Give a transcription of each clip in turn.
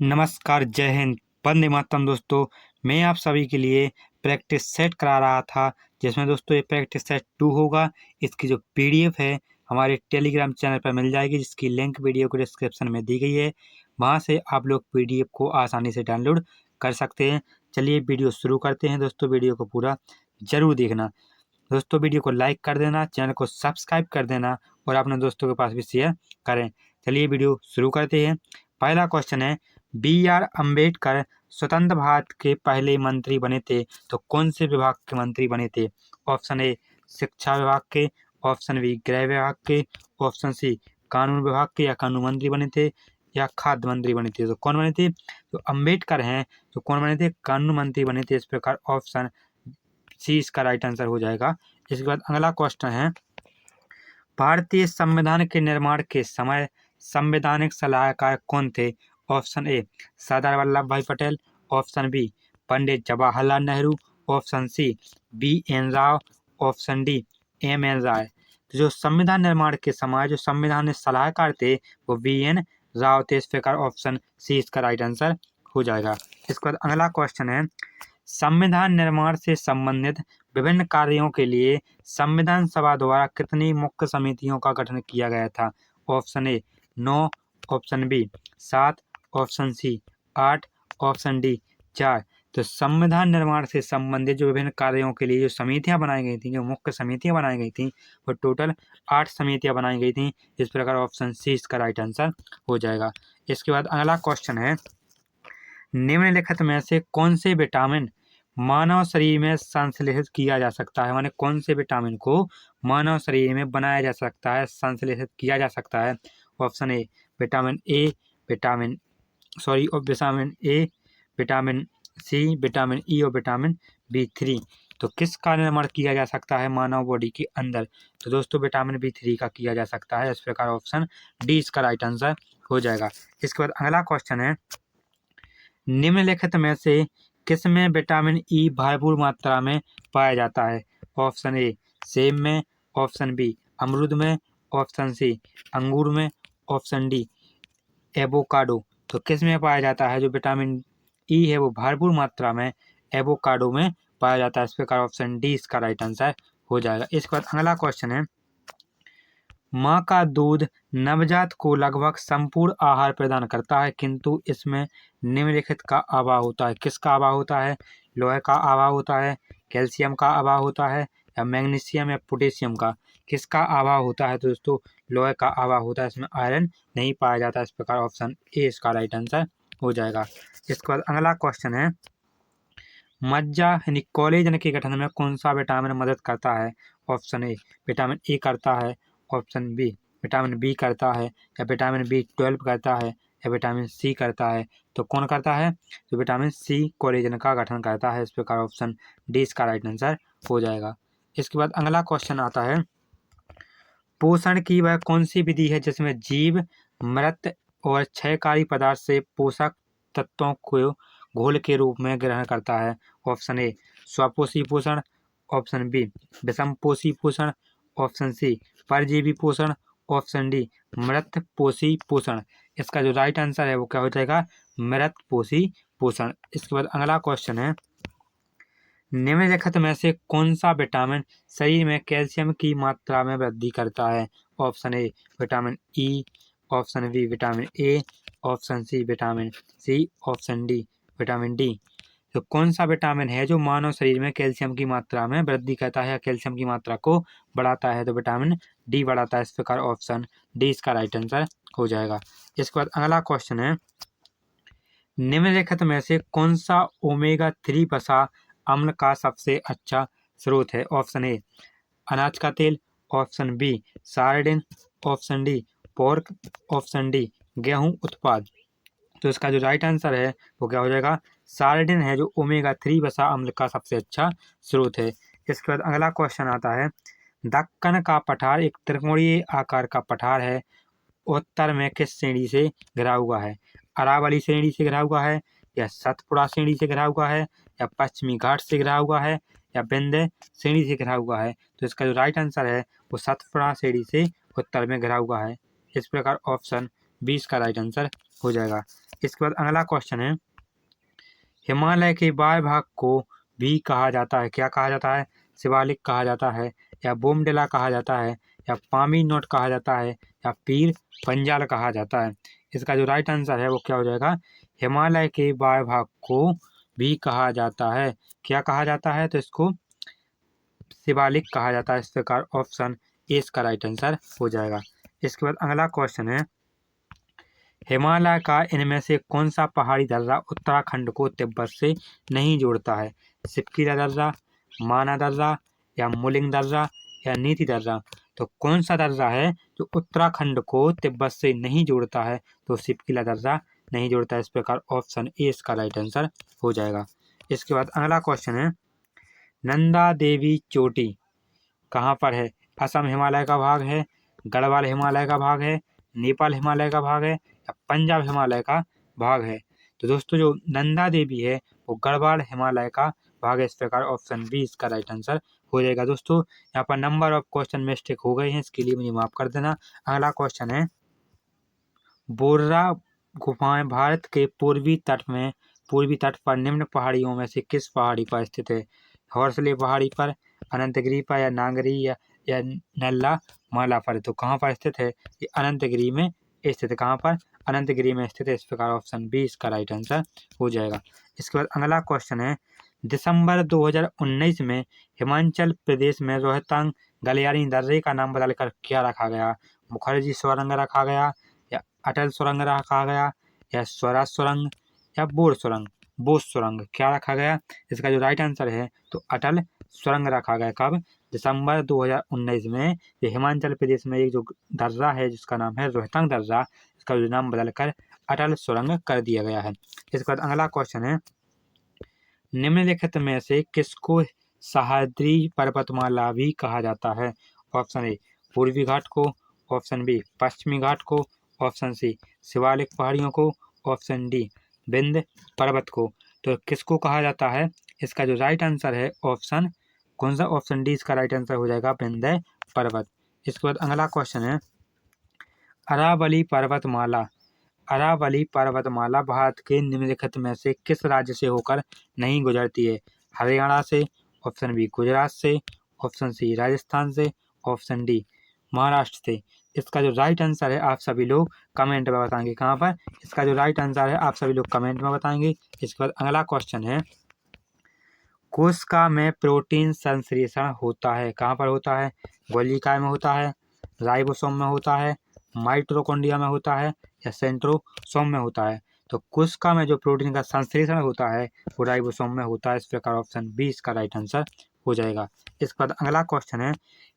नमस्कार, जय हिंद, वंदे मातरम। दोस्तों, मैं आप सभी के लिए प्रैक्टिस सेट करा रहा था, जिसमें दोस्तों ये प्रैक्टिस सेट 2 होगा। इसकी जो पीडीएफ है हमारे टेलीग्राम चैनल पर मिल जाएगी, जिसकी लिंक वीडियो को डिस्क्रिप्शन में दी गई है। वहां से आप लोग पीडीएफ को आसानी से डाउनलोड कर सकते हैं। चलिए वीडियो शुरू करते हैं। दोस्तों, वीडियो को पूरा जरूर देखना। दोस्तों, वीडियो को लाइक कर देना, चैनल को सब्सक्राइब कर देना और अपने दोस्तों के पास भी शेयर करें। चलिए वीडियो शुरू करते हैं। पहला क्वेश्चन है, बी.आर. अम्बेडकर स्वतंत्र भारत के पहले मंत्री बने थे, तो कौन से विभाग के मंत्री बने थे? ऑप्शन ए शिक्षा विभाग के, ऑप्शन बी गृह विभाग के, ऑप्शन सी कानून विभाग के या कानून मंत्री बने थे, या खाद्य मंत्री बने थे। तो कौन बने थे? तो अम्बेडकर हैं, तो कौन बने थे? कानून मंत्री बने थे। इस प्रकार ऑप्शन सी इसका राइट आंसर हो जाएगा। इसके बाद अगला क्वेश्चन है, भारतीय संविधान के निर्माण के समय संवैधानिक सलाहकार कौन थे? Option A Sardar Vallabh Bhai Patel, option B Pandit Jawaharlal Nehru, option C BN. Rau, option D MN. Roy. तो जो संविधान निर्माण के समय जो संविधान सलाहकार थे वो बी.एन. राव थे। इस प्रकार ऑप्शन सी इसका राइट आंसर हो जाएगा। इसके बाद अगला क्वेश्चन है, संविधान निर्माण से संबंधित विभिन्न कार्यों के लिए संविधान सभा द्वारा कितनी मुख्य समितियों का गठन किया गया था? Option A 9, option B 7, option C 8, option D 4। तो संविधान निर्माण से संबंधित जो विभिन्न कार्यों के लिए जो समितियां बनाई गई थी, जो मुख्य समितियां बनाई गई थी, वो टोटल 8 समितियां बनाई गई थी। इस प्रकार ऑप्शन सी इसका राइट आंसर हो जाएगा। इसके बाद अगला क्वेश्चन है, निम्नलिखित में से कौन से विटामिन मानव शरीर में संश्लेषित किया जा सकता है? माने कौन से विटामिन को मानव शरीर में बनाया जा सकता है, संश्लेषित किया जा सकता है? Option A vitamin A, vitamin A, vitamin C, vitamin E और विटामिन बी3। तो किसका निर्माण किया जा सकता है मानव बॉडी के अंदर? तो दोस्तों विटामिन बी3 का किया जा सकता है। इस प्रकार ऑप्शन डी इसका राइट आंसर हो जाएगा। इसके बाद अगला क्वेश्चन है, निम्नलिखित में से किसमें विटामिन ई भरपूर मात्रा में पाया जाता है? ऑप्शन ए सेब में, ऑप्शन बी अमरूद में, ऑप्शन सी अंगूर में, ऑप्शन डी एवोकाडो। तो किस में पाया जाता है जो विटामिन ई है वो भरपूर मात्रा में एवोकाडो में पाया जाता है। इस प्रकार ऑप्शन डी इसका राइट आंसर हो जाएगा। इसके बाद अगला क्वेश्चन है, माँ का दूध नवजात को लगभग संपूर्ण आहार प्रदान करता है, किंतु इसमें निम्नलिखित का अभाव होता है। किसका अभाव होता है? लोहे का अभाव होता है, कैल्शियम का अभाव होता है, या मैग्नीशियम या पोटेशियम का? किसका अभाव होता है? तो दोस्तों लोहे का अभाव होता है, इसमें आयरन नहीं पाया जाता। इस प्रकार ऑप्शन ए इसका राइट आंसर हो जाएगा। इसके बाद अगला क्वेश्चन है, मज्जा यानी कोलेजन के गठन में कौन सा विटामिन मदद करता है? ऑप्शन ए विटामिन ए करता है, ऑप्शन बी विटामिन बी करता है, या विटामिन बी12 करता है, या विटामिन सी करता है? तो कौन करता है? तो विटामिन सी कोलेजन का गठन करता है। इस प्रकार ऑप्शन डी इसका राइट आंसर हो जाएगा। इसके बाद अगला क्वेश्चन आता है, पोषण की वह कौन सी विधि है जिसमें जीव मृत और क्षयकारी पदार्थ से पोषक तत्वों को घोल के रूप में ग्रहण करता है? ऑप्शन ए स्वपोषी पोषण, ऑप्शन बी विषमपोषी पोषण, ऑप्शन सी परजीवी पोषण, ऑप्शन डी मृत पोषी पोषण। इसका जो राइट आंसर है वो क्या हो जाएगा? मृत पोषी पोषण। इसके बाद अगला क्वेश्चन है, निम्नलिखित में से कौन सा विटामिन शरीर में कैल्शियम की मात्रा में वृद्धि करता है? Option A vitamin E, option B vitamin A, option C vitamin C, option D vitamin D. तो कौन सा विटामिन है जो मानव शरीर में कैल्शियम की मात्रा में वृद्धि करता है या कैल्शियम की मात्रा को बढ़ाता है? तो विटामिन डी बढ़ाता है। इस प्रकार ऑप्शन डी इसका राइट आंसर हो जाएगा। इसके बाद अगला क्वेश्चन है, निम्नलिखित में से कौन सा ओमेगा 3 वसा अम्ल का सबसे अच्छा स्रोत है? ऑप्शन ए अनाज का तेल, option B sardine, option D pork, option D गेहूं उत्पाद। तो इसका जो राइट आंसर है वो क्या हो जाएगा? सार्डिन है जो ओमेगा 3 वसा अम्ल का सबसे अच्छा स्रोत है। इसके बाद अगला क्वेश्चन आता है, दक्कन का पठार एक त्रिकोणीय आकार का पठार है, उत्तर में किस श्रेणी से घिरा हुआ है? अरावली श्रेणी से घिरा हुआ है, या सतपुड़ा श्रेणी से घिरा हुआ है, या पश्चिमी घाट से घिरा हुआ है, या विंध्य श्रेणी से घिरा हुआ है? तो इसका जो राइट आंसर है वो सतपुड़ा श्रेणी से उत्तर में घिरा हुआ है। इस प्रकार ऑप्शन बी इसका राइट आंसर हो जाएगा। इसके बाद अगला क्वेश्चन है, हिमालय के बाह्य भाग को भी कहा जाता है, क्या कहा जाता है? शिवालिक कहा जाता है, या बोमडिला कहा जाता है, या पामी नोट कहा जाता है, या पीर पंजाल कहा जाता है। इसका जो राइट आंसर है वो क्या हो जाएगा? हिमालय के बाह्य भाग को भी कहा जाता है। क्या कहा जाता है? तो इसको शिवालिक कहा जाता है। इस प्रकार ऑप्शन ए इसका राइट आंसर हो जाएगा। इसके बाद अगला क्वेश्चन है, हिमालय का इनमें से कौन सा पहाड़ी दर्रा उत्तराखंड को तिब्बत से नहीं जोड़ता है? सिपकीला दर्रा, माना दर्रा, या मुलिंग दर्रा, या नीति दर्रा। तो कौन सा दर्रा है जो उत्तराखंड को तिब्बत से नहीं जोड़ता है? तो सिपकीला दर्रा नहीं जोड़ता है। इस प्रकार ऑप्शन ए इसका राइट आंसर हो जाएगा। इसके बाद अगला क्वेश्चन है, नंदा देवी चोटी कहाँ पर है? असम हिमालय का भाग है, गढ़वाल हिमालय का भाग है, नेपाल हिमालय का भाग है, या पंजाब हिमालय का भाग है? तो दोस्तों जो नंदा देवी है वो गढ़वाल हिमालय का भाग है। इस प्रकार ऑप्शन बी इसका राइट आंसर हो जाएगा। दोस्तों यहाँ पर नंबर ऑफ क्वेश्चन मिस्टेक हो गए हैं, इसके लिए मुझे माफ कर देना। अगला क्वेश्चन है, बोर्रा गुफाएं भारत के पूर्वी तट पर निम्न पहाड़ियों में से किस पहाड़ी पर स्थित है? हौसले पहाड़ी पर, अनंतगिरी पर, या नांगरी, या नल्ला माला पर। तो कहाँ पर स्थित है? ये अनंतगिरी में स्थित है। कहाँ पर? अनंतगिरी में स्थित है। इस प्रकार ऑप्शन बी इसका राइट आंसर हो जाएगा। इसके बाद अगला क्वेश्चन है, दिसंबर 2019 में हिमाचल प्रदेश में रोहतांग गलियारी दर्रे का नाम बदलकर क्या रखा गया? मुखर्जी सुरंग रखा गया, या अटल सुरंग रखा गया, या स्वराज सुरंग, या बोस सुरंग, क्या रखा गया? इसका जो राइट आंसर है तो अटल सुरंग रखा गया। कब? दिसंबर 2019 में ये हिमाचल प्रदेश में एक जो दर्रा है जिसका नाम है रोहतांग दर्रा, इसका जो नाम बदलकर अटल सुरंग कर दिया गया है। इसके बाद अगला क्वेश्चन है, निम्नलिखित में से किसको सह्याद्री पर्वतमाला भी कहा जाता है? ऑप्शन ए पूर्वी घाट को, ऑप्शन बी पश्चिमी घाट को, ऑप्शन सी शिवालिक पहाड़ियों को, ऑप्शन डी विंध्य पर्वत को। तो किसको कहा जाता है? इसका जो राइट आंसर है ऑप्शन कौन सा? ऑप्शन डी इसका राइट आंसर हो जाएगा, विंध्य पर्वत। इसके बाद अगला क्वेश्चन है, अरावली पर्वतमाला भारत के निम्नलिखित में से किस राज्य से होकर नहीं गुजरती है? हरियाणा से, ऑप्शन बी गुजरात से, ऑप्शन सी राजस्थान से, ऑप्शन डी महाराष्ट्र से। इसका जो राइट आंसर है आप सभी लोग कमेंट में बताएंगे। कहाँ पर? इसका जो राइट आंसर है आप सभी लोग कमेंट में बताएंगे। इसके बाद अगला क्वेश्चन है, कोशिका में प्रोटीन संश्लेषण होता है, कहाँ पर होता है? गोलिकाय में होता है, राइबोसोम में होता है, माइटोकॉन्ड्रिया में होता है, या सेंट्रोसोम में होता है? तो कोशिका में जो प्रोटीन का संश्लेषण होता है वो राइबोसोम में होता है। इस प्रकार ऑप्शन बी इसका राइट आंसर हो जाएगा। इसके बाद अगला क्वेश्चन है,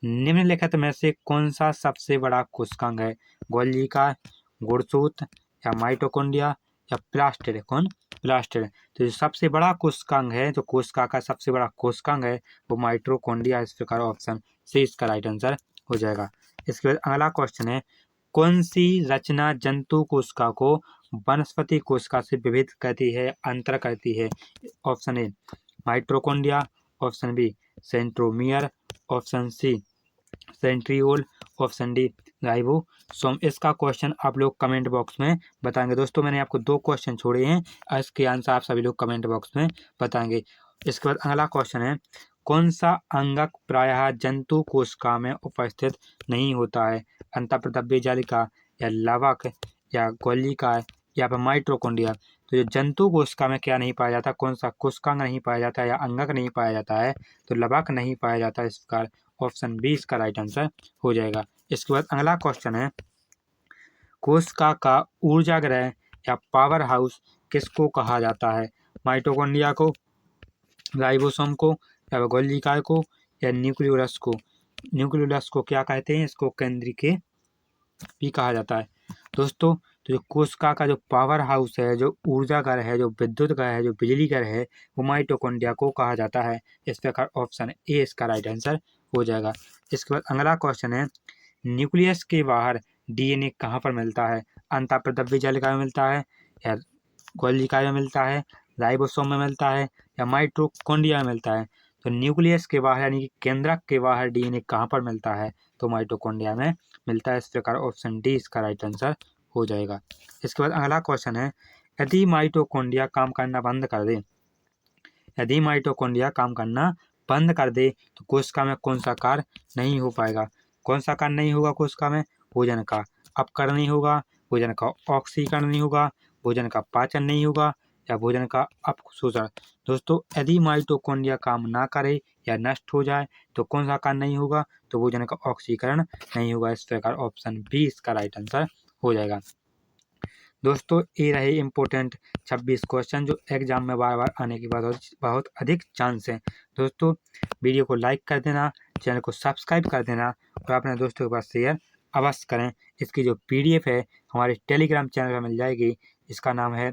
निम्नलिखित में से कौन सा सबसे बड़ा कोशिकांग है? गोलिकाय, गुणसूत्र, या माइटोकॉन्ड्रिया, या प्लास्टिड? कौन? प्लास्टिड। तो जो सबसे बड़ा कोशिकांग है, जो कोशिका का सबसे बड़ा कोशिकांग है वो माइटोकॉन्ड्रिया। इस प्रकार ऑप्शन सी इसका राइट आंसर हो जाएगा। इसके बाद अगला क्वेश्चन है, कौन सी रचना जंतु कोशिका को वनस्पति कोशिका से विभेद करती है, अंतर करती है? Option A mitochondria, option B centromere, option C centriole, option D ribosome. इसका क्वेश्चन आप लोग कमेंट बॉक्स में बताएंगे। दोस्तों मैंने आपको 2 क्वेश्चन छोड़े हैं, इसके आंसर आप सभी लोग कमेंट बॉक्स में बताएंगे। इसके बाद अगला क्वेश्चन है, कौन सा अंगक प्रायः जंतु कोशिका में उपस्थित नहीं होता है? अंतःप्रद्रव्य जालिका, या लवक, या गोलिका, या फिर माइटोकॉन्ड्रिया। तो जो जंतु कोशिका में क्या नहीं पाया जाता, कौन सा कोशिकांग नहीं पाया जाता है या अंगक नहीं पाया जाता है? तो लवक नहीं पाया जाता। इस प्रकार ऑप्शन बी इसका राइट आंसर हो जाएगा। इसके बाद अगला क्वेश्चन है, कोशिका का ऊर्जा ग्रह या पावर हाउस किसको कहा जाता है? माइटोकॉन्ड्रिया को, राइबोसोम को, या गोलिकाय को, या न्यूक्लियोलस को? न्यूक्लियोलस को क्या कहते हैं? इसको केंद्रीय भी कहा जाता है। दोस्तों तो जो कोशिका का जो पावर हाउस है, जो ऊर्जा घर है, जो विद्युत घर है, जो बिजली घर है, वो माइटोकॉन्ड्रिया को कहा जाता है। इस प्रकार ऑप्शन ए इसका राइट आंसर हो जाएगा। इसके बाद अगला क्वेश्चन है, न्यूक्लियस के बाहर डीएनए कहाँ पर मिलता है? अंतःप्रद्रव्य जालिका में मिलता है, या गोलिका में मिलता है, राइबोसोम में मिलता है, या माइटोकॉन्ड्रिया में मिलता है? तो न्यूक्लियस के बाहर यानी कि केंद्रक के बाहर डीएनए कहाँ पर मिलता है? तो माइटोकॉन्ड्रिया में मिलता है। इस प्रकार ऑप्शन डी इसका राइट आंसर हो जाएगा। इसके बाद अगला क्वेश्चन है, यदि माइटोकॉन्ड्रिया काम करना बंद कर दे, यदि माइटोकॉन्ड्रिया काम करना बंद कर दे तो कोशिका में कौन सा कार्य नहीं हो पाएगा। कौन सा कार्य नहीं होगा कोशिका में? भोजन का अपकरण नहीं होगा, भोजन का ऑक्सीकरण नहीं होगा, भोजन का पाचन नहीं होगा या भोजन का अपशोषण। दोस्तों यदि माइटोकॉन्ड्रिया काम ना करे या नष्ट हो जाए तो कौन सा कार्य नहीं होगा? तो भोजन का ऑक्सीकरण नहीं होगा। इस प्रकार ऑप्शन बी इसका राइट आंसर हो जाएगा। दोस्तों ये रहे इम्पोर्टेंट 26 क्वेश्चन जो एग्जाम में बार बार आने की बहुत अधिक चांस है। दोस्तों वीडियो को लाइक कर देना, चैनल को सब्सक्राइब कर देना और अपने दोस्तों के पास शेयर अवश्य करें। इसकी जो PDF है हमारे टेलीग्राम चैनल पर मिल जाएगी। इसका नाम है,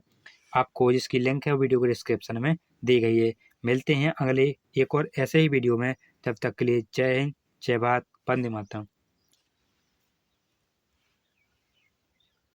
आपको जिसकी लिंक है वीडियो को डिस्क्रिप्शन में दी गई है। मिलते हैं अगले एक और ऐसे ही वीडियो में। तब तक के लिए जय हिंद, जय भारत, वंदे मातरम।